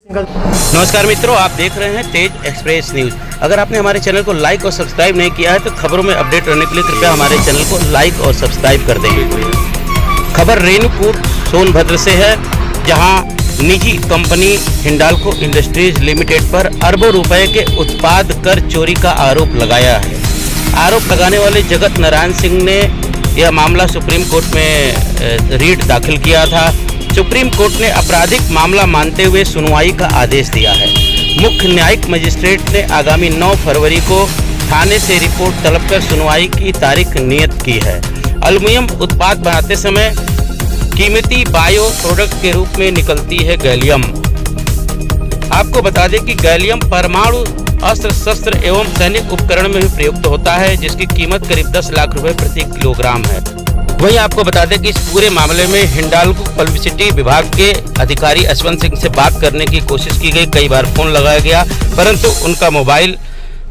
नमस्कार मित्रों, आप देख रहे हैं तेज एक्सप्रेस न्यूज। अगर आपने हमारे चैनल को लाइक और सब्सक्राइब नहीं किया है तो खबरों में अपडेट रहने के लिए कृपया हमारे चैनल को लाइक और सब्सक्राइब कर दें। खबर रेणुकूट सोनभद्र से है, जहां निजी कंपनी हिंडाल्को इंडस्ट्रीज लिमिटेड पर अरबों रुपए के उत्पाद कर चोरी का आरोप लगाया है। आरोप लगाने वाले जगत नारायण सिंह ने यह मामला सुप्रीम कोर्ट में रीट दाखिल किया था। सुप्रीम कोर्ट ने आपराधिक मामला मानते हुए सुनवाई का आदेश दिया है। मुख्य न्यायिक मजिस्ट्रेट ने आगामी 9 फरवरी को थाने से रिपोर्ट तलब कर सुनवाई की तारीख नियत की है। एल्युमिनियम उत्पाद बनाते समय कीमती बायो प्रोडक्ट के रूप में निकलती है गैलियम। आपको बता दें कि गैलियम परमाणु अस्त्र शस्त्र एवं सैनिक उपकरण में भी प्रयुक्त होता है, जिसकी कीमत करीब 10 लाख रुपए प्रति किलोग्राम है। वहीं आपको बता दें कि इस पूरे मामले में हिंडाल्को पब्लिसिटी विभाग के अधिकारी अश्वंत सिंह से बात करने की कोशिश की गई। कई बार फोन लगाया गया, परंतु उनका मोबाइल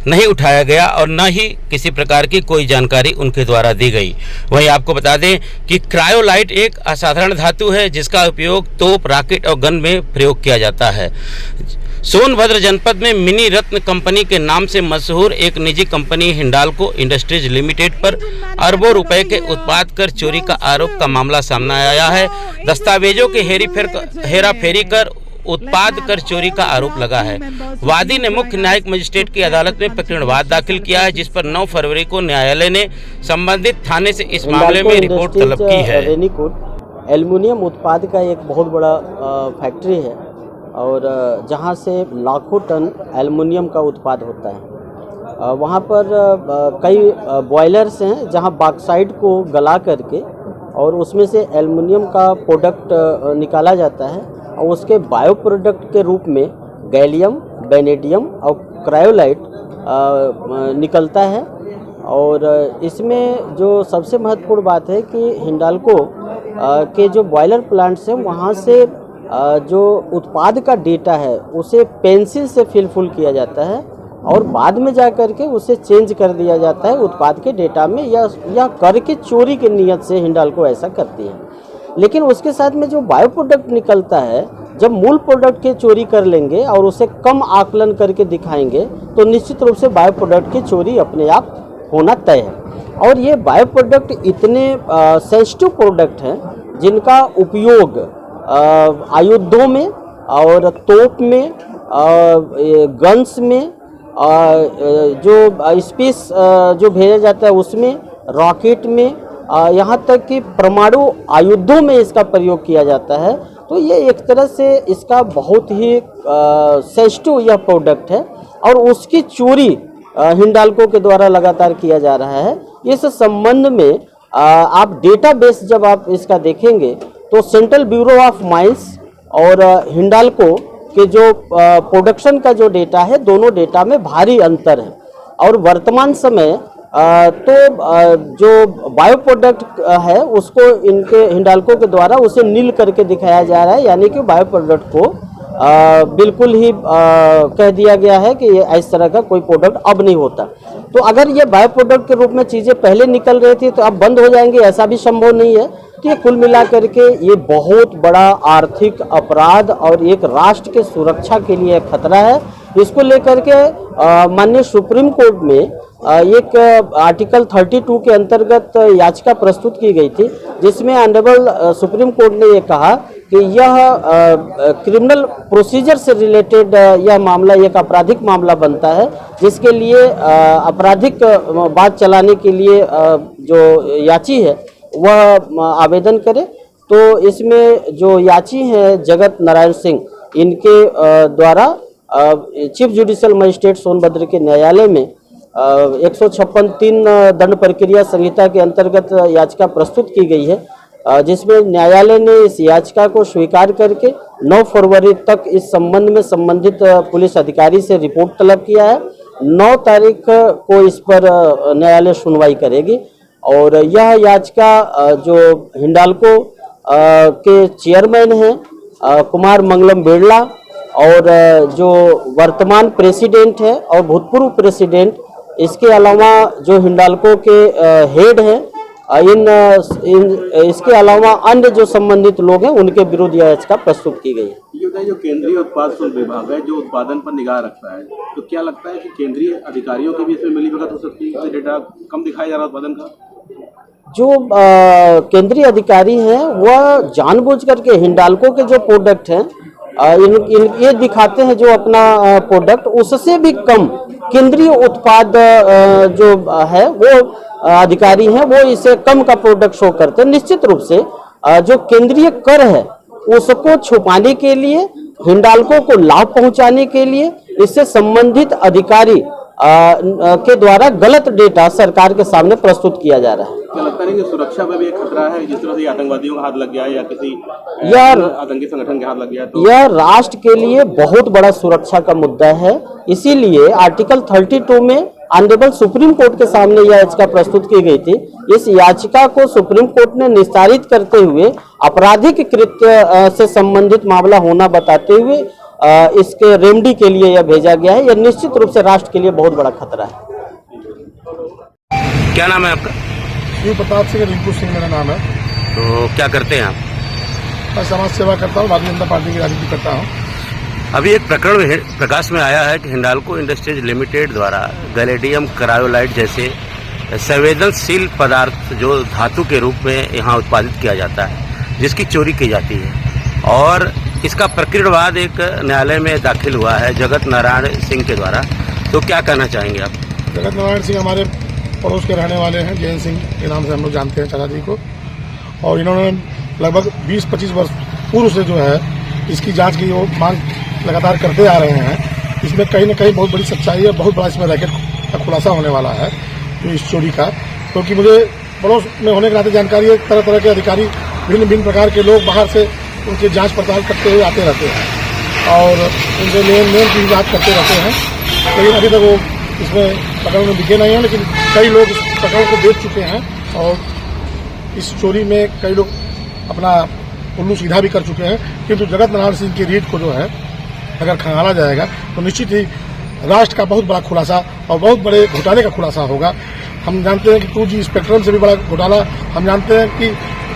नहीं उठाया गया और न ही किसी प्रकार की कोई जानकारी उनके द्वारा दी गई। वहीं आपको बता दें कि क्रायोलाइट एक असाधारण धातु है, जिसका उपयोग तोप, रॉकेट और गन में प्रयोग किया जाता है। सोनभद्र जनपद में मिनी रत्न कंपनी के नाम से मशहूर एक निजी कंपनी हिंडाल्को इंडस्ट्रीज लिमिटेड पर अरबों रुपए के उत्पाद कर चोरी का आरोप का मामला सामने आया है। दस्तावेजों के हेराफेरी कर उत्पाद कर चोरी का आरोप लगा है। वादी ने मुख्य न्यायिक मजिस्ट्रेट की अदालत में प्रकरणवाद दाखिल किया है, जिस पर 9 फरवरी को न्यायालय ने संबंधित थाने से इस मामले में रिपोर्ट तलब की है। एल्युमिनियम उत्पाद का एक बहुत बड़ा फैक्ट्री है और जहां से लाखों टन एल्युमिनियम का उत्पाद होता है। वहां पर कई बॉयलर्स हैं जहां बॉक्साइट को गला करके और उसमें से एल्युमिनियम का प्रोडक्ट निकाला जाता है और उसके बायो प्रोडक्ट के रूप में गैलियम, वेनेडियम और क्रायोलाइट निकलता है। और इसमें जो सबसे महत्वपूर्ण बात है कि हिंडाल्को के जो बॉयलर प्लांट्स हैं वहाँ से जो उत्पाद का डेटा है उसे पेंसिल से फिल किया जाता है और बाद में जा कर के उसे चेंज कर दिया जाता है उत्पाद के डेटा में, या करके चोरी की नीयत से हिंडाल्को ऐसा करती है। लेकिन उसके साथ में जो बायो प्रोडक्ट निकलता है, जब मूल प्रोडक्ट की चोरी कर लेंगे और उसे कम आकलन करके दिखाएंगे तो निश्चित रूप से बायो प्रोडक्ट की चोरी अपने आप होना तय है। और ये बायो प्रोडक्ट इतने सेंसिटिव प्रोडक्ट हैं जिनका उपयोग आयुधों में और तोप में, गन्स में, जो स्पेस जो भेजा जाता है उसमें, रॉकेट में, यहाँ तक कि परमाणु आयुधों में इसका प्रयोग किया जाता है। तो ये एक तरह से इसका बहुत ही सेंसिटिव यह प्रोडक्ट है और उसकी चोरी हिंडाल्को के द्वारा लगातार किया जा रहा है। इस संबंध में आप डेटाबेस जब आप इसका देखेंगे तो सेंट्रल ब्यूरो ऑफ माइंस और हिंडाल्को के जो प्रोडक्शन का जो डेटा है, दोनों डेटा में भारी अंतर है। और वर्तमान समय तो जो बायो प्रोडक्ट है उसको इनके हिंडाल्को के द्वारा उसे नील करके दिखाया जा रहा है, यानी कि बायो प्रोडक्ट को बिल्कुल ही कह दिया गया है कि ये इस तरह का कोई प्रोडक्ट अब नहीं होता। तो अगर ये बायो प्रोडक्ट के रूप में चीज़ें पहले निकल रही थी तो अब बंद हो जाएंगे, ऐसा भी संभव नहीं है। तो ये कुल मिलाकर के ये बहुत बड़ा आर्थिक अपराध और एक राष्ट्र के सुरक्षा के लिए खतरा है। इसको लेकर के माननीय सुप्रीम कोर्ट में एक आर्टिकल 32 के अंतर्गत याचिका प्रस्तुत की गई थी, जिसमें ऑनरेबल सुप्रीम कोर्ट ने ये कहा कि यह क्रिमिनल प्रोसीजर से रिलेटेड यह मामला एक आपराधिक मामला बनता है, जिसके लिए आपराधिक बात चलाने के लिए जो याची है वह आवेदन करे। तो इसमें जो याची हैं जगत नारायण सिंह, इनके द्वारा चीफ जुडिशियल मजिस्ट्रेट सोनभद्र के न्यायालय में 156(3) दंड प्रक्रिया संहिता के अंतर्गत याचिका प्रस्तुत की गई है, जिसमें न्यायालय ने इस याचिका को स्वीकार करके 9 फरवरी तक इस संबंध में संबंधित पुलिस अधिकारी से रिपोर्ट तलब किया है। 9 तारीख को इस पर न्यायालय सुनवाई करेगी और यह याचिका जो हिंडाल्को के चेयरमैन हैं कुमार मंगलम बिरला और जो वर्तमान प्रेसिडेंट है और भूतपूर्व प्रेसिडेंट, इसके अलावा जो हिंडाल्को के हेड हैं इसके अलावा अन्य जो संबंधित लोग हैं उनके विरुद्ध यह याचिका प्रस्तुत की गई है। ये बताइए, जो केंद्रीय उत्पाद शुल्क विभाग है जो उत्पादन पर निगाह रखता है, तो क्या लगता है कि केंद्रीय अधिकारियों की भी इसमें मिलीभगत हो सकती है? डेटा कम दिखाया जा रहा है उत्पादन का। जो केंद्रीय अधिकारी हैं वह जानबूझ करके हिंडाल्को के जो प्रोडक्ट हैं ये दिखाते हैं जो अपना प्रोडक्ट उससे भी कम केंद्रीय उत्पाद जो है वो अधिकारी हैं वो इसे कम का प्रोडक्ट शो करते हैं। निश्चित रूप से जो केंद्रीय कर है उसको छुपाने के लिए, हिंडाल्को को लाभ पहुंचाने के लिए इससे संबंधित अधिकारी के द्वारा गलत डेटा सरकार के सामने प्रस्तुत किया जा रहा है। क्या लगता है कि सुरक्षा में भी एक खतरा है, जिस तरह से आतंकवादियों का हाथ लग गया है या किसी आतंकी संगठन के हाथ लग गया है, तो यह राष्ट्र के लिए बहुत बड़ा सुरक्षा का मुद्दा है। इसीलिए आर्टिकल 32 में ऑनरेबल सुप्रीम कोर्ट के सामने यह याचिका प्रस्तुत की गई थी। इस याचिका को सुप्रीम कोर्ट ने निस्तारित करते हुए आपराधिक कृत्य से संबंधित मामला होना बताते हुए इसके रेमडी के लिए यह भेजा गया है। यह निश्चित रूप से राष्ट्र के लिए बहुत बड़ा खतरा है। क्या नाम है आपका? शिव प्रताप सिंह, रिंकू सिंह मेरा नाम है। तो क्या करते हैं आप? मैं समाज सेवा करता हूँ, भारतीय जनता पार्टी की राजनीति करता हूँ। अभी एक प्रकरण प्रकाश में आया है कि हिंडाल्को इंडस्ट्रीज लिमिटेड द्वारा गैलेडियम क्रायोलाइट जैसे संवेदनशील पदार्थ जो धातु के रूप में यहाँ उत्पादित किया जाता है, जिसकी चोरी की जाती है और इसका प्रकरणवाद एक न्यायालय में दाखिल हुआ है जगत नारायण सिंह के द्वारा। तो क्या कहना चाहेंगे आप? जगत नारायण सिंह हमारे पड़ोस के रहने वाले हैं, जैन सिंह के नाम से हम लोग जानते हैं चाचा जी को, और इन्होंने लगभग 20-25 वर्ष पूर्व से जो है इसकी जांच की वो मांग लगातार करते आ रहे हैं। इसमें कहीं ना कहीं बहुत बड़ी सच्चाई है, बहुत बड़ा इसमें रैकेट का खुलासा होने वाला है तो इस चोरी का, क्योंकि मुझे पड़ोस में होने के नाते जानकारी है तरह तरह के अधिकारी भिन्न प्रकार के लोग बाहर से उनकी जांच पड़ताल करते हुए आते रहते हैं और उनसे लेन देन की जाँच करते रहते हैं, लेकिन अभी तक वो इसमें प्रकरण में दिखे नहीं हैं। लेकिन कई लोग इस प्रकरण को देख चुके हैं और इस चोरी में कई लोग अपना उल्लू सीधा भी कर चुके हैं। किंतु जगत नारायण सिंह की रीट को जो है अगर खंगाला जाएगा तो निश्चित ही राष्ट्र का बहुत बड़ा खुलासा और बहुत बड़े घोटाले का खुलासा होगा। हम जानते हैं कि 2G स्पेक्ट्रम से भी बड़ा घोटाला, हम जानते हैं कि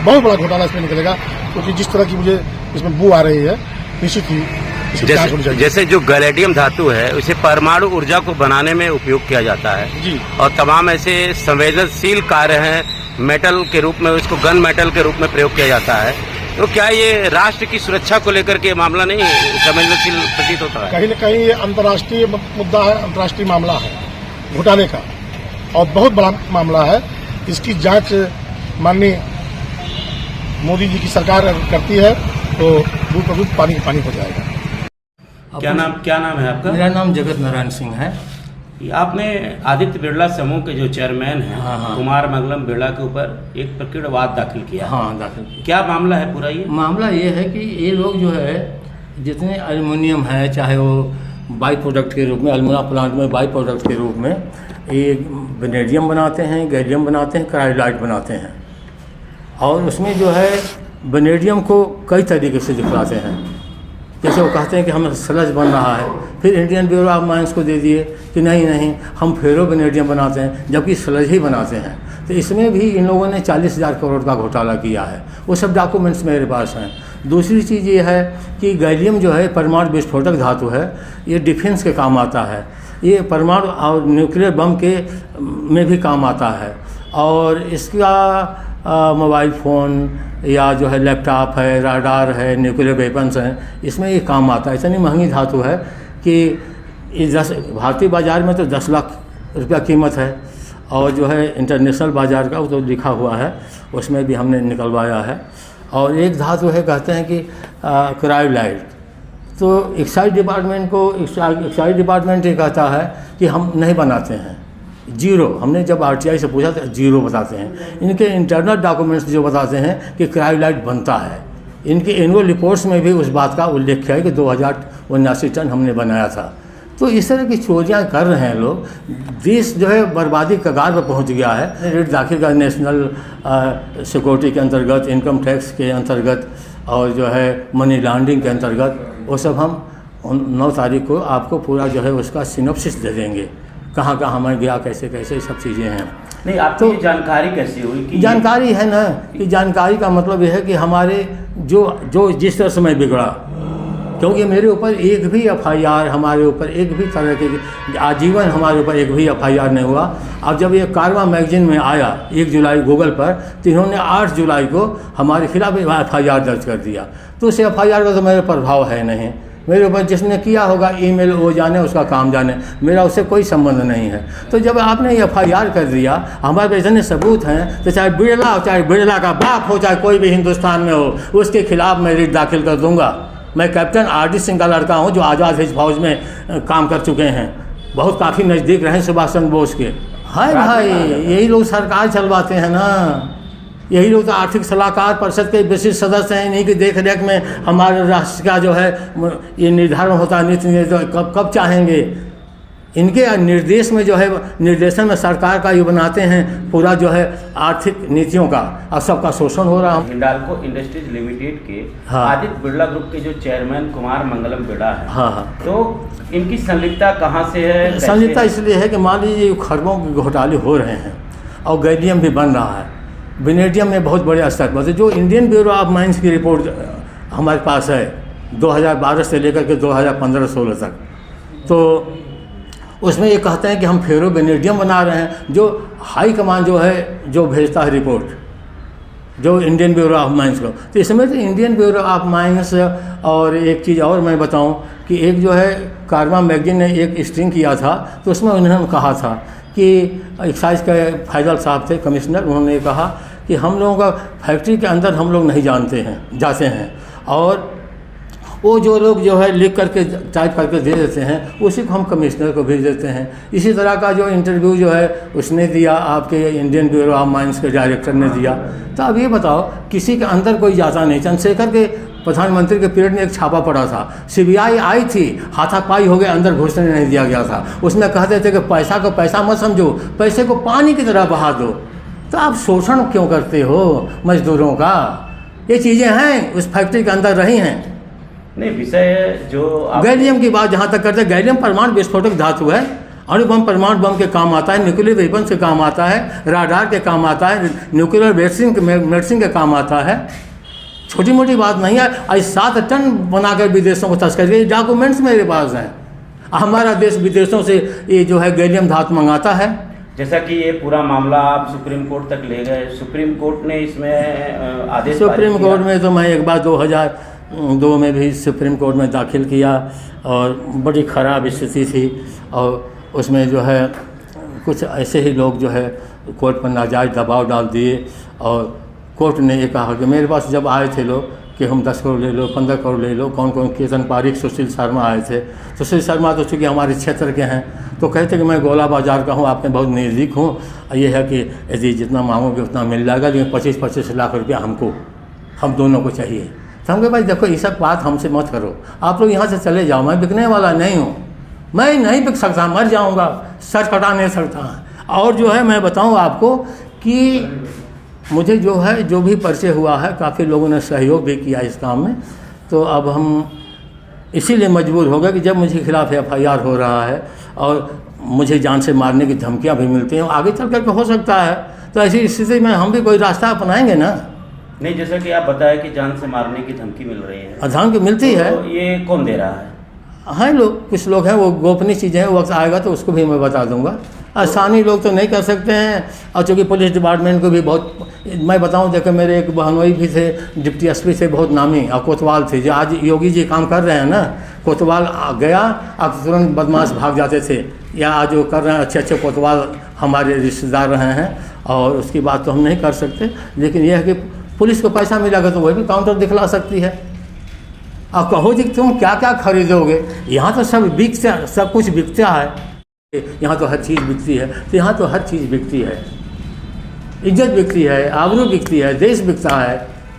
बहुत बड़ा घोटाला इसमें निकलेगा, क्योंकि जिस तरह की मुझे इसमें बू आ रही है निश्चित ही जैसे जो गैलेडियम धातु है उसे परमाणु ऊर्जा को बनाने में उपयोग किया जाता है जी, और तमाम ऐसे संवेदनशील कार्य हैं, मेटल के रूप में उसको गन मेटल के रूप में प्रयोग किया जाता है। तो क्या ये राष्ट्र की सुरक्षा को लेकर के मामला नहीं संवेदनशील प्रतीत होता है? कहीं न कहीं ये अंतर्राष्ट्रीय मुद्दा है, अंतर्राष्ट्रीय मामला है घोटाले का और बहुत बड़ा मामला है। इसकी जांच माननीय मोदी जी की सरकार करती है तो दूध पर दूध पानी पानी हो जाएगा। क्या नाम है आपका? मेरा नाम जगत नारायण सिंह है। आपने आदित्य बिरला समूह के जो चेयरमैन हैं हाँ। कुमार मंगलम बिरला के ऊपर एक प्रकरणवाद दाखिल किया। हाँ, दाखिल किया। क्या मामला है पूरा? ये मामला ये है कि ये लोग जो है जितने एल्युमिनियम है, चाहे वो बाई प्रोडक्ट के रूप में अल्मोड़ा प्लांट में बाई प्रोडक्ट के रूप में ये वेनेडियम बनाते हैं, गैलियम बनाते हैं, क्रायोलाइट बनाते हैं और उसमें जो है वेनेडियम को कई तरीके से दिखलाते हैं। जैसे वो कहते हैं कि हमें स्लज बन रहा है, फिर इंडियन ब्यूरो ऑफ माइंस को दे दिए कि नहीं हम फेरो वेनेडियम बनाते हैं, जबकि स्लज ही बनाते हैं। तो इसमें भी इन लोगों ने 40,000 करोड़ का घोटाला किया है। वो सब डॉक्यूमेंट्स मेरे पास हैं। दूसरी चीज़ ये है कि गैलियम जो है परमाणु विस्फोटक धातु है, ये डिफेंस के काम आता है, ये परमाणु और न्यूक्लियर बम के में भी काम आता है और इसका मोबाइल फ़ोन या जो है लैपटॉप है, राडार है, न्यूक्लियर वेपन्स हैं, इसमें ये काम आता है। इतनी महंगी धातु है कि भारतीय बाज़ार में तो 10 लाख रुपया कीमत है और जो है इंटरनेशनल बाज़ार का वो तो लिखा हुआ है, उसमें भी हमने निकलवाया है। और एक धातु है कहते हैं कि क्रायोलाइट, तो एक्साइज डिपार्टमेंट ये कहता है कि हम नहीं बनाते हैं, जीरो। हमने जब RTI से पूछा तो जीरो बताते हैं। इनके इंटरनल डॉक्यूमेंट्स जो बताते हैं कि क्रायोलाइट बनता है, इनके एनुअल रिपोर्ट्स में भी उस बात का उल्लेख किया है कि 2079 टन हमने बनाया था। तो इस तरह की चोरियां कर रहे हैं लोग। देश जो है बर्बादी कगार पर पहुंच गया है। रेट दाखिल का नेशनल सिक्योरिटी के अंतर्गत, इनकम टैक्स के अंतर्गत और जो है मनी लॉन्ड्रिंग के अंतर्गत, वो सब हम 9 तारीख को आपको पूरा जो है उसका सिनॉप्सिस दे देंगे। कहाँ कहाँ मैं गया, कैसे कैसे सब चीज़ें हैं। नहीं, आपको ये जानकारी कैसे हुई कि जानकारी है ना कि जानकारी का मतलब यह है कि हमारे जो जिस तरह से मैं बिगड़ा, क्योंकि मेरे ऊपर एक भी एफआईआर, हमारे ऊपर एक भी तरह के आजीवन हमारे ऊपर एक भी एफआईआर नहीं हुआ। अब जब ये कारवां मैगजीन में आया 1 जुलाई गूगल पर, तो इन्होंने 8 जुलाई को हमारे खिलाफ एफआईआर दर्ज कर दिया। तो उस एफआईआर का तो मेरे प्रभाव है नहीं, मेरे ऊपर जिसने किया होगा ईमेल वो जाने, उसका काम जाने, मेरा उससे कोई संबंध नहीं है। तो जब आपने एफआईआर कर दिया, हमारे पास इतने सबूत हैं, तो चाहे बिरला हो, चाहे बिरला का बाप हो, चाहे कोई भी हिंदुस्तान में हो, उसके खिलाफ मैं रिट दाखिल कर दूंगा। मैं कैप्टन आर.डी. सिंह का लड़का हूँ, जो आज़ाद हिंद फौज में काम कर चुके हैं, बहुत काफ़ी नज़दीक रहे सुभाष चंद्र बोस के। हाय भाई, यही लोग सरकार चलवाते हैं ना, यही लोग तो आर्थिक सलाहकार परिषद के विशिष्ट सदस्य हैं। इन्हीं की देख रेख में हमारे राष्ट्र का जो है ये निर्धारण होता है, नीति कब चाहेंगे। इनके निर्देश में जो है, निर्देशन में सरकार का ये बनाते हैं पूरा जो है आर्थिक नीतियों का, और सबका शोषण हो रहा है। हिंडाल्को इंडस्ट्रीज लिमिटेड के हाँ। आदित्य बिरला ग्रुप के जो चेयरमैन कुमार मंगलम बिरला है, हाँ, तो इनकी संलिप्तता कहाँ से है? संलिप्तता इसलिए है कि मान लीजिए खरबों के घोटाले हो रहे हैं और गैलियम भी बन रहा है, वेनेडियम में बहुत बड़े स्तर पर। जो इंडियन ब्यूरो ऑफ माइंस की रिपोर्ट हमारे पास है 2012 से लेकर के 2015-16 तक, तो उसमें ये कहते हैं कि हम फेरो वेनेडियम बना रहे हैं। जो हाई कमान जो है, जो भेजता है रिपोर्ट, जो इंडियन ब्यूरो ऑफ माइंस को, तो इसमें तो इंडियन ब्यूरो ऑफ माइंस, और एक चीज़ और मैं बताऊं कि एक जो है कारवां मैगजीन ने एक स्ट्रिंग किया था, तो उसमें उन्होंने कहा था कि एक्साइज के फैजल साहब थे कमिश्नर, उन्होंने कहा कि हम लोगों का फैक्ट्री के अंदर हम लोग नहीं जाते हैं, और वो जो लोग जो है लिख करके टाइप करके दे देते हैं, उसी को हम कमिश्नर को भेज देते हैं। इसी तरह का जो इंटरव्यू जो है उसने दिया, आपके इंडियन ब्यूरो ऑफ माइंस के डायरेक्टर ने दिया। तो अब ये बताओ, किसी के अंदर कोई जाता नहीं। चंद्रशेखर के प्रधानमंत्री के पीरियड में एक छापा पड़ा था, सीबीआई आई थी, हाथापाई हो गए, अंदर घुसने नहीं दिया गया था। उसमें कहते थे कि पैसा को पैसा मत समझो, पैसे को पानी की तरह बहा दो। तो आप शोषण क्यों करते हो मजदूरों का? ये चीज़ें हैं, उस फैक्ट्री के अंदर रही हैं। नहीं, विषय जो गैलियम की बात जहाँ तक करते हैं, गैलियम परमाणु विस्फोटक धातु है, अणुबम परमाणु बम के काम आता है, न्यूक्लियर वेपन के काम आता है, राडार के काम आता है, न्यूक्लियर मेडिसिन के काम आता है। छोटी मोटी बात नहीं है। आज 7 टन बनाकर विदेशों को तस्करी, ये डॉक्यूमेंट्स मेरे पास हैं। हमारा देश विदेशों से ये जो है गैलियम धातु मंगाता है। जैसा कि ये पूरा मामला आप सुप्रीम कोर्ट तक ले गए, सुप्रीम कोर्ट ने इसमें आदेश, सुप्रीम कोर्ट में तो मैं एक बार 2002 में भी सुप्रीम कोर्ट में दाखिल किया, और बड़ी ख़राब स्थिति थी, और उसमें जो है कुछ ऐसे ही लोग जो है कोर्ट पर नाजायज़ दबाव डाल दिए, और कोर्ट ने ये कहा कि मेरे पास जब आए थे लोग कि हम 10 करोड़ ले लो, 15 करोड़ ले लो, कौन कौन, केतन पारिक, सुशील शर्मा आए थे। सुशील शर्मा तो चूँकि हमारे क्षेत्र के हैं, तो कहते कि मैं गोला बाज़ार का हूँ, आपके बहुत नज़दीक हूँ, ये है कि यदि जितना मांगोगे उतना मिल जाएगा, लेकिन 25-25 लाख रुपया हम दोनों को चाहिए। तो हम कहे भाई देखो, ये सब बात हमसे मत करो, आप लोग यहाँ से चले जाओ, मैं बिकने वाला नहीं हूँ, मैं नहीं बिक सकता, मर जाऊँगा, सच कटा नहीं सकता। और जो है मैं बताऊँ आपको कि मुझे जो है जो भी परिचय हुआ है, काफ़ी लोगों ने सहयोग भी किया इस काम में। तो अब हम इसीलिए मजबूर हो गए कि जब मुझे खिलाफ एफआईआर हो रहा है और मुझे जान से मारने की धमकियां भी मिलती हैं, आगे चल कर हो सकता है, तो ऐसी स्थिति में हम भी कोई रास्ता अपनाएंगे ना। नहीं, जैसा कि आप बताया कि जान से मारने की धमकी मिल रही है, धमकी मिलती है, तो ये कौन दे रहा है? लोग, कुछ लोग हैं, वो गोपनीय चीज़ें हैं, वक्त आएगा तो उसको भी मैं बता दूंगा। आसानी लोग तो नहीं कर सकते हैं, और चूँकि पुलिस डिपार्टमेंट को भी बहुत, मैं बताऊं, देखो मेरे एक बहनोई भी थे, डिप्टी एसपी थे, बहुत नामी, और कोतवाल थे, जो आज योगी जी काम कर रहे हैं ना, कोतवाल गया, अब तुरंत बदमाश भाग जाते थे, या आज जो कर रहे हैं अच्छे कोतवाल हमारे रिश्तेदार रहे हैं, और उसकी बात तो हम नहीं कर सकते। लेकिन यह है कि पुलिस को पैसा मिलेगा तो वह भी काउंटर दिखला सकती है। अब कहो जी तुम क्या क्या खरीदोगे, यहाँ तो सब कुछ बिकता है, यहाँ तो हर चीज़ बिकती है, तो यहाँ तो हर चीज़ बिकती है, इज्जत बिकती है, आबरू बिकती है, देश बिकता है।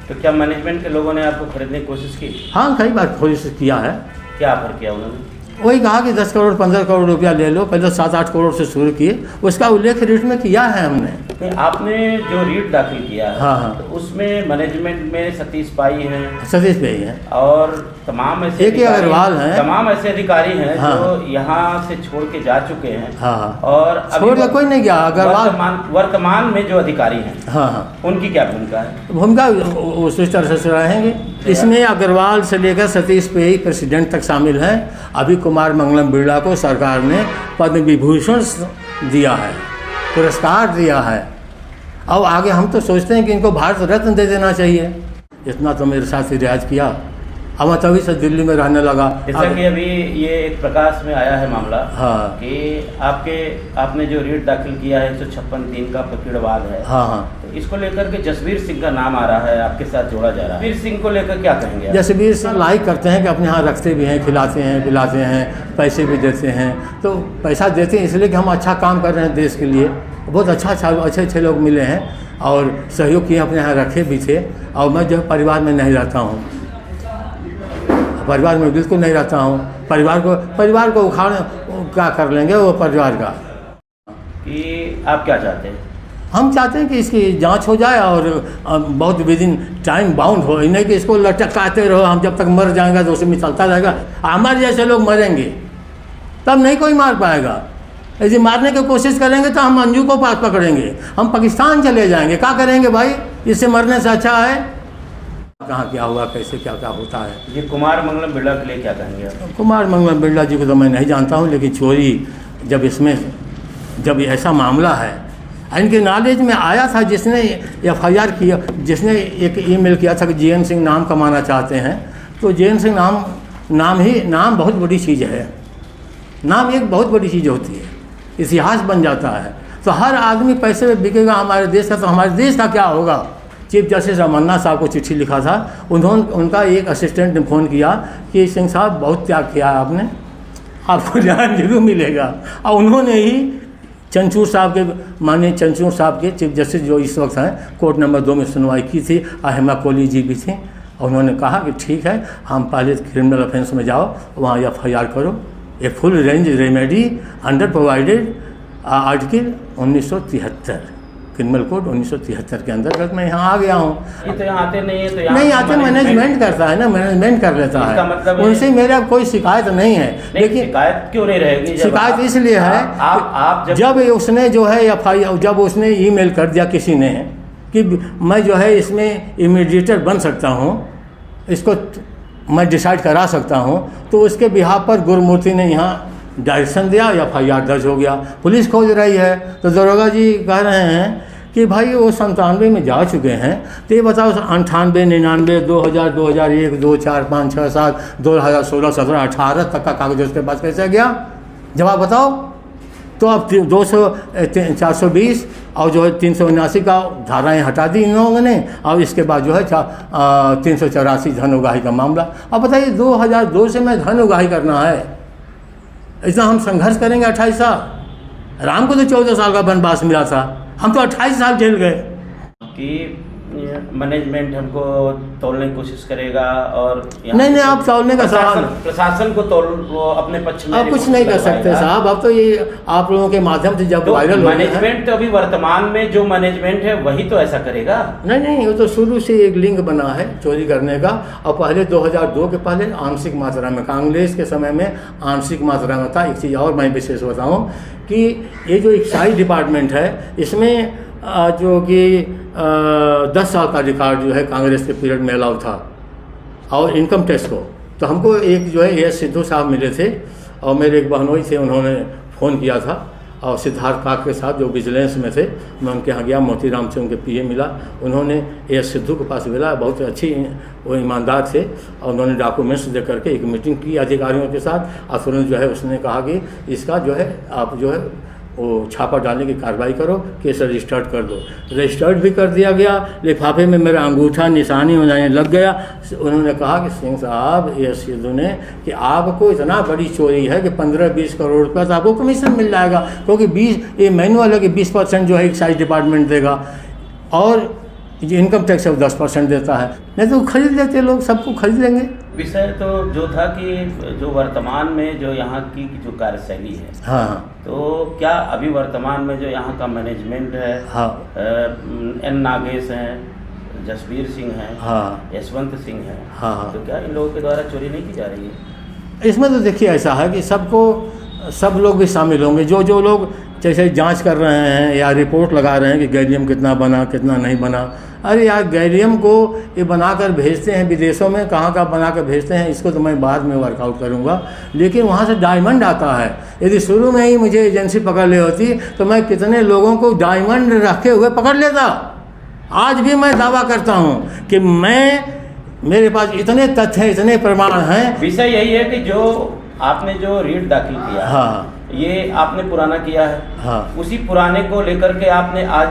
तो क्या मैनेजमेंट के लोगों ने आपको खरीदने की कोशिश की? हाँ, कई बार कोशिश किया है। क्या ऑफर किया उन्होंने? वही कहा कि 10 करोड़ 15 करोड़ रुपया ले लो, पहले 7-8 करोड़ से शुरू किए, उसका उल्लेख रेट में किया है हमने। नहीं, आपने जो रीट दाखिल किया है, हाँ, हाँ। तो उसमें मैनेजमेंट में सतीश पाई हैं सतीश पे ही है और तमाम ऐसे एक ही अधिकारी- अग्रवाल हैं। तमाम ऐसे अधिकारी हैं हाँ। जो यहाँ से छोड़ के जा चुके हैं। हाँ, हाँ। और अभी छोड़ के कोई नहीं गया, अग्रवाल वर्तमान में जो अधिकारी हैं, हाँ हाँ उनकी क्या भूमिका है? भूमिका उसी तरह से रहेंगे। इसमें अग्रवाल से लेकर सतीश पे ही प्रेसिडेंट तक शामिल हैं। अभी कुमार मंगलम बिरला को सरकार ने पद्म विभूषण दिया है, पुरस्कार दिया है। अब आगे हम तो सोचते हैं कि इनको भारत रत्न दे देना चाहिए। इतना तो मेरे साथ ही रियाज किया, अब मैं तभी से दिल्ली में रहने लगा। जैसा कि अभी ये एक प्रकाश में आया है मामला, हाँ। कि आपने जो रीट दाखिल किया है 156(3) का पकड़वाद है, हाँ हाँ तो इसको लेकर के जसवीर सिंह का नाम आ रहा है, आपके साथ जोड़ा जा रहा है। जसवीर सिंह को लेकर क्या कहेंगे आप? जसवीर सिंह लाइक करते हैं कि अपने यहाँ रखते भी हैं, खिलाते हैं, पिलाते हैं, पैसे भी देते हैं। तो पैसा देते हैं इसलिए कि हम अच्छा काम कर रहे हैं देश के लिए। बहुत अच्छे अच्छे लोग मिले हैं और सहयोग किए, अपने यहाँ रखे भी थे। और मैं जो है परिवार में नहीं रहता हूँ, परिवार में बिल्कुल नहीं रहता हूँ। परिवार को उखाड़ क्या कर लेंगे वो परिवार का। कि आप क्या चाहते हैं? हम चाहते हैं कि इसकी जांच हो जाए और बहुत विदिन टाइम बाउंड हो, नहीं कि इसको लटकाते रहो। हम जब तक मर जाएंगे तो उसमें चलता रहेगा। हमारे जैसे लोग मरेंगे तब नहीं कोई मार पाएगा। यदि मारने की कोशिश करेंगे तो हम अंजू को पास पकड़ेंगे, हम पाकिस्तान चले जाएंगे। क्या करेंगे भाई? इससे मरने से अच्छा है। कहाँ क्या हुआ, कैसे क्या क्या होता है। ये कुमार मंगलम बिरला के लिए क्या कहेंगे आप? कुमार मंगलम बिरला जी को तो मैं नहीं जानता हूँ, लेकिन चोरी जब ऐसा मामला है, इनके नॉलेज में आया था, जिसने FIR किया, जिसने एक ईमेल किया था कि JN सिंह नाम कमाना चाहते हैं, तो JN सिंह नाम बहुत बड़ी चीज़ है। नाम एक बहुत बड़ी चीज़ होती है, इतिहास बन जाता है। तो हर आदमी पैसे में बिकेगा हमारे देश का, तो हमारे देश का क्या होगा? चीफ जस्टिस रमन्ना साहब को चिट्ठी लिखा था, उनका एक असिस्टेंट ने फ़ोन किया कि सिंह साहब बहुत त्याग किया आपने, आपको न्याय जरूर मिलेगा। और उन्होंने ही चंचूर साहब के, माननीय चंचूर साहब के, चीफ जस्टिस जो इस वक्त हैं, कोर्ट नंबर 2 में सुनवाई की थी। हेमा कोहली जी भी थी। उन्होंने कहा कि ठीक है, हम पहले क्रिमिनल ऑफेंस में जाओ, वहाँ FIR करो। A full range remedy under provided article 1973 criminal code 1973 के अंतर्गत मैं यहाँ आ गया हूँ। ये तो यहाँ आते नहीं है, तो नहीं आते, मैनेजमेंट करता है ना, मैनेजमेंट कर लेता इसका है। मतलब उनसे मेरा कोई शिकायत नहीं है। लेकिन शिकायत क्यों नहीं रहेगी? शिकायत इसलिए है आप जब उसने जो है FIR, जब उसने ईमेल कर दिया किसी ने कि मैं जो है इसमें इमीडिएटर बन सकता हूँ, इसको मैं डिसाइड करा सकता हूँ, तो उसके बिहाफ पर गुरुमूर्ति ने यहाँ डायरेक्शन दिया, FIR दर्ज हो गया। पुलिस खोज रही है, तो दरोगा जी कह रहे हैं कि भाई वो 97 में जा चुके हैं, तो ये बताओ 98, 99, 2000, 2001, 2, 4, 5, 6, 7, 2016, 17, 18 तक का कागज उसके पास कैसे गया? जवाब बताओ। तो अब 420 और जो है 379 का धाराएं हटा दी इन लोगों ने, और इसके बाद जो है 384 धन उगाही का मामला। अब बताइए 2002 से मैं धन उगाही करना है, इतना हम संघर्ष करेंगे 28 साल। राम को तो 14 साल का वनवास मिला था, हम तो 28 साल जेल गए। कि मैनेजमेंट हमको तोड़ने की कोशिश करेगा और नहीं आप तोड़ने का सवाल, प्रशासन को वो अपने पक्ष में आप कुछ नहीं कर सकते साहब। अब तो ये आप लोगों के माध्यम से जब वायरल मैनेजमेंट तो अभी वर्तमान में जो मैनेजमेंट है वही तो ऐसा करेगा। नहीं वो तो शुरू से एक लिंक बना है चोरी करने का। और पहले 2002 के पहले आंशिक मात्रा में, कांग्रेस के समय में आंशिक मात्रा में था। एक चीज़ और मैं विशेष बताऊँ कि ये जो एक्साइज डिपार्टमेंट है, इसमें जो कि 10 साल का रिकॉर्ड जो है कांग्रेस के पीरियड में अलाउ था, और इनकम टैक्स को। तो हमको एक जो है ये सिद्धू साहब मिले थे, और मेरे एक बहनोई थे, उन्होंने फ़ोन किया था, और सिद्धार्थ काक के साथ जो विजिलेंस में थे, मैं उनके यहाँ गया। मोतीराम से उनके PA मिला, उन्होंने एस सिद्धू के पास मिला, बहुत अच्छी वो ईमानदार थे, और उन्होंने डॉक्यूमेंट्स दे करके एक मीटिंग की अधिकारियों के साथ। और तुरंत जो है उसने कहा कि इसका जो है आप जो है वो छापा डालने की कार्रवाई करो, केस रजिस्टर्ड कर दो। रजिस्टर्ड भी कर दिया गया, लिफाफे में मेरा अंगूठा निशानी होने लग गया। उन्होंने कहा कि सिंह साहब, ये सिद्धू ने, कि आपको इतना बड़ी चोरी है कि 15-20 करोड़ रुपया तो आपको कमीशन मिल जाएगा, क्योंकि 20 ये मैनुअल है कि 20% जो है एक्साइज डिपार्टमेंट देगा, और इनकम टैक्स 10% देता है। नहीं तो खरीद लेते लोग, सबको खरीद लेंगे। विषय तो जो था कि जो वर्तमान में जो यहाँ की जो कार्यशैली है, हाँ तो क्या अभी वर्तमान में जो यहाँ का मैनेजमेंट है, हाँ एन नागेश हैं, जसवीर सिंह हैं, हाँ यशवंत सिंह हैं, हाँ। तो क्या इन लोगों के द्वारा चोरी नहीं की जा रही है? इसमें तो देखिए ऐसा है कि सब लोग भी शामिल होंगे। जो लोग जैसे जांच कर रहे हैं या रिपोर्ट लगा रहे हैं कि गैलियम कितना बना कितना नहीं बना, अरे यार गैलियम को ये बनाकर भेजते हैं विदेशों में, कहाँ का बना कर भेजते हैं इसको तो मैं बाद में वर्कआउट करूँगा, लेकिन वहाँ से डायमंड आता है। यदि शुरू में ही मुझे एजेंसी पकड़ ली होती तो मैं कितने लोगों को डायमंड रखे हुए पकड़ लेता। आज भी मैं दावा करता हूँ कि मेरे पास इतने तथ्य इतने प्रमाण हैं। विषय यही है कि जो आपने जो रीट दाखिल किया, हाँ ये आपने पुराना किया है, हाँ उसी पुराने को लेकर के आपने आज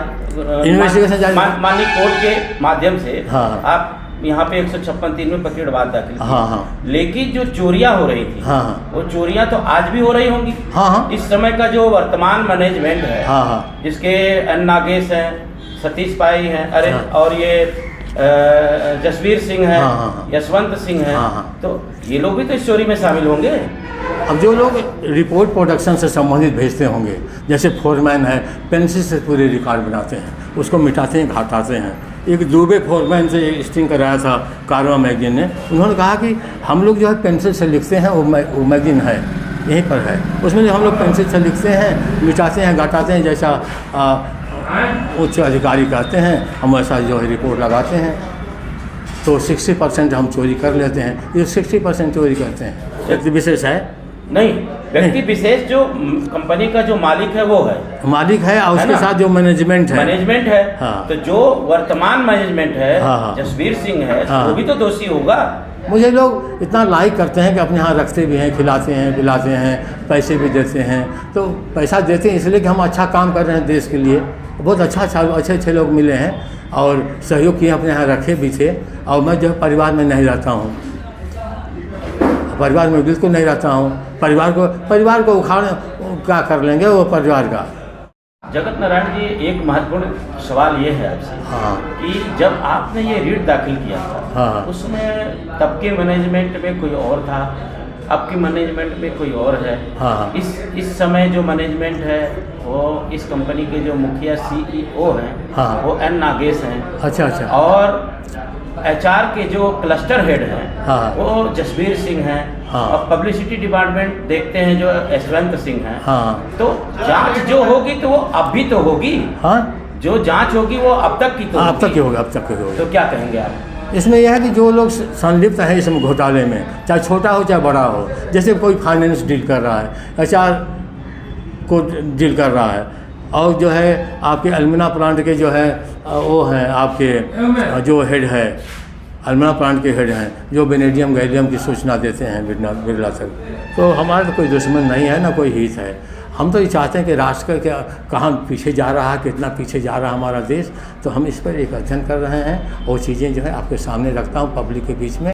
इन्वेस्टिगेशन जारी माननीय कोर्ट के माध्यम से हाँ। आप यहाँ पे 156(3) में पकड़वाद दाखिल की। हाँ हाँ लेकिन जो चोरियां हो रही थी, हाँ वो चोरियां तो आज भी हो रही होंगी। हाँ हाँ इस समय का जो वर्तमान मैनेजमेंट है, हाँ हाँ जिसके एन नागेश हैं, सतीश पाई हैं, अरे हाँ। और ये जसवीर सिंह है, हाँ, हाँ, हाँ। यशवंत सिंह है, हाँ, हाँ। तो ये लोग भी तो इस चोरी में शामिल होंगे। अब जो लोग रिपोर्ट प्रोडक्शन से संबंधित भेजते होंगे, जैसे फोरमैन है, पेंसिल से पूरे रिकॉर्ड बनाते हैं, उसको मिटाते हैं, घटाते हैं। एक दुबे फोरमैन से स्टिंग कराया था कारवा मैगजीन ने, उन्होंने कहा कि हम लोग जो है पेंसिल से लिखते हैं, वो मैगजीन है यहीं पर है, उसमें जो हम लोग पेंसिल से लिखते हैं, मिटाते हैं, घटाते हैं, जैसा उच्च अधिकारी कहते हैं हम वैसा जो है रिपोर्ट लगाते हैं। तो 60% हम चोरी कर लेते हैं, ये 60% चोरी करते हैं। व्यक्ति विशेष है नहीं, व्यक्ति विशेष जो कंपनी का जो मालिक है वो है, मालिक है, और उसके साथ जो मैनेजमेंट है, हाँ। तो जो वर्तमान मैनेजमेंट है, हाँ। जसवीर सिंह है, हाँ। वो भी तो दोषी होगा। मुझे लोग इतना लाइक करते हैं कि अपने यहाँ रखते भी हैं, खिलाते हैं, पिलाते हैं, पैसे भी देते हैं। तो पैसा देते हैं इसलिए कि हम अच्छा काम कर रहे हैं देश के लिए। बहुत अच्छे लोग मिले हैं और सहयोग किए, अपने यहाँ रखे भी थे। और मैं जो परिवार में नहीं रहता हूँ, परिवार में बिल्कुल नहीं रहता हूँ। परिवार को उखाड़ क्या कर लेंगे वो परिवार का। जगत नारायण जी, एक महत्वपूर्ण सवाल ये है आपसे, हाँ। कि जब आपने ये रीट दाखिल किया था, हाँ। उसमें तब के मैनेजमेंट में कोई और था, अब के मैनेजमेंट में कोई और है। हाँ। इस समय जो मैनेजमेंट है वो इस कंपनी के जो मुखिया CEO हैं, हाँ। वो एन नागेश हैं। अच्छा अच्छा। और HR के जो क्लस्टर हेड हैं, हाँ। वो जसवीर सिंह हैं। हाँ। और पब्लिसिटी डिपार्टमेंट देखते हैं जो यशवंत सिंह हैं। हाँ। तो जांच जो होगी तो वो अब भी तो होगी। हाँ, जो जांच होगी वो अब तक की तो अब तक होगी। की होगा, अब तक की होगी। तो क्या कहेंगे आप? इसमें यह है कि जो लोग संलिप्त है इसमें घोटाले में, चाहे छोटा हो चाहे बड़ा हो, जैसे कोई फाइनेंस डील कर रहा है, HR को डील कर रहा है, और जो है आपके अलमिना प्लांट के जो है वो हैं आपके जो हेड है, अलमिना प्लांट के हेड हैं, जो वेनेडियम गैलियम की सूचना देते हैं बिरला तक। तो हमारा तो कोई दुश्मन नहीं है, ना कोई हित है। हम तो ये चाहते हैं कि राष्ट्र का कहाँ पीछे जा रहा है, कितना पीछे जा रहा है हमारा देश। तो हम इस पर एक अध्ययन कर रहे हैं, वो चीज़ें जो है आपके सामने रखता हूँ पब्लिक के बीच में।